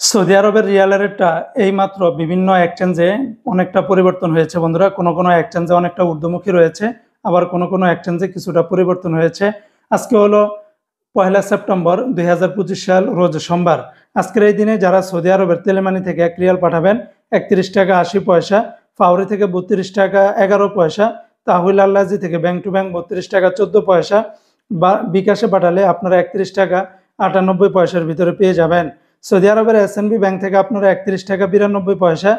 Saudi আরবের রিয়ালের রেটটা এইমাত্র বিভিন্ন এক্সচেঞ্জে অনেকটা পরিবর্তন হয়েছে বন্ধুরা। কোনো কোনো এক্সচেঞ্জে অনেকটা ঊর্ধ্বমুখী রয়েছে, আবার কোনো কোনো এক্সচেঞ্জে কিছুটা পরিবর্তন হয়েছে। আজকে হলো 1 সেপ্টেম্বর 2025 সাল, রোজ সোমবার। আজকের এই দিনে যারা সৌদি আরবের তেলেমানি থেকে 1 রিয়াল পাঠাবেন 31 টাকা 80 পয়সা, ফাউরি থেকে 32 টাকা 11 পয়সা, তাহবিল আল্লাজি থেকে ব্যাংক টু ব্যাংক 32 টাকা 14 পয়সা, বা বিকাশে পাঠালে আপনারা 31 টাকা 98 পয়সার ভিতরে পেয়ে যাবেন। সৌদি আরবের এসএনবি ব্যাংক থেকে আপনারা 31 টাকা 92 পয়সা,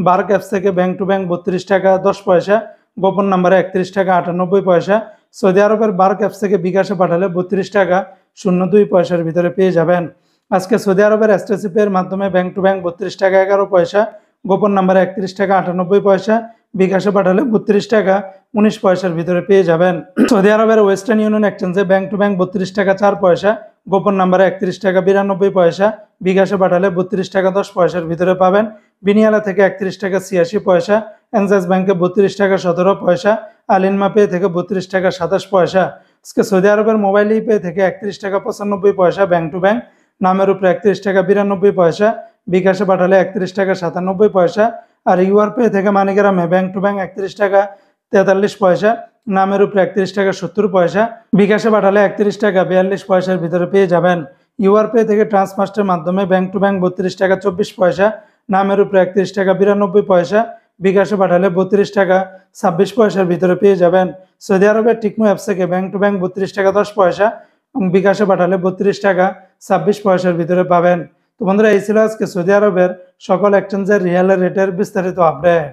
বার্ক অ্যাপস থেকে ব্যাংক টু ব্যাংক 32 টাকা 10 পয়সা, গোপন নাম্বারে 31 টাকা 98 পয়সা। সৌদি আরবের বার্ক অ্যাপস থেকে বিকাশে পাঠালে 32 টাকা 02 পয়সার ভিতরে পেয়ে যাবেন। আজকে সৌদি আরবের এসটিসি পে এর মাধ্যমে ব্যাংক টু ব্যাংক 32 টাকা 11 পয়সা, গোপন নাম্বারে 31 টাকা 98 পয়সা, বিকাশে পাঠালে 32 টাকা 19 পয়সার ভিতরে পেয়ে যাবেন। সৌদি আরবের ওয়েস্টার্ন ইউনিয়ন এক্সচেঞ্জে ব্যাংক টু ব্যাংক 32 টাকা 4 পয়সা, গোপন নাম্বারে 31 টাকা 92 পয়সা, বিকাশে পাঠালে 32 টাকা 10 পয়সার ভিতরে পাবেন। বিনিয়ালা থেকে 31 টাকা 86 পয়সা, এনজাস ব্যাংকে 32 টাকা 17 পয়সা, আলিনমা পে থেকে 32 টাকা 27 পয়সা। আজকে সৌদি আরবের মোবাইল পে থেকে 31 টাকা 95 পয়সা ব্যাংক টু ব্যাংক, নামের উপরে 31 টাকা 92 পয়সা, বিকাশে পাঠালে 31 টাকা 97 পয়সা। আর ইউআর পে থেকে মানিগ্রামে ব্যাংক টু ব্যাংক 31 টাকা 43 পয়সা, নামের উপরে 31 টাকা 70 পয়সা, বিকাশে পাঠালে 31 টাকা 42 পয়সার ভিতরে পেয়ে যাবেন। ইউআর পে থেকে ট্রান্সমাস্টের মাধ্যমে ব্যাংক টু ব্যাংক 32 টাকা 24 পয়সা, নামের উপরে 31 টাকা 92 পয়সা, বিকাশে পাঠালে 32 টাকা 26 পয়সার ভিতরে পেয়ে যাবেন। সৌদি আরবের টিকমো অ্যাপস থেকে ব্যাংক টু ব্যাংক 32 টাকা 10 পয়সা এবং বিকাশে পাঠালে 32 টাকা 26 পয়সার ভিতরে পাবেন। তো বন্ধুরা, এই ছিল আজকে সৌদি আরবের সকল এক্সচেঞ্জের রিয়ালের রেটের বিস্তারিত আপডেট।